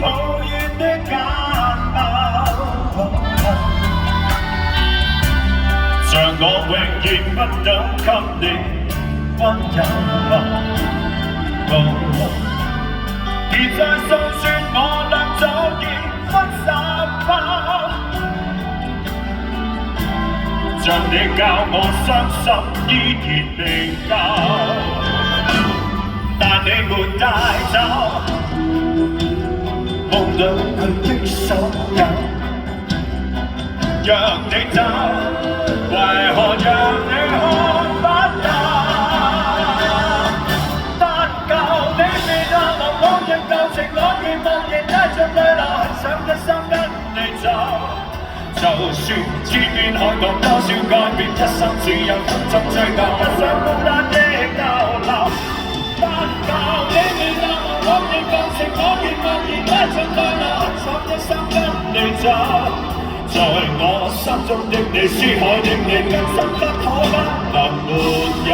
抱怨的簡陋，像我永遠不懂給你溫柔。別再訴說我倆早已分手吧，像你教我傷心依然未夠，但你沒帶走夢裏的所有，讓你走，為何讓你看不透？不夠你未淡忘往日舊情，我願茫然帶着淚流，很想一生跟你走。就算千變海角多少改變，一生只有風箏追求，不想孤單的逗留。不夠你未淡忘往日舊情，我願茫然帶着淚流，很想一生跟你走。在我心中的你，思海的你，今生不可不能沒有。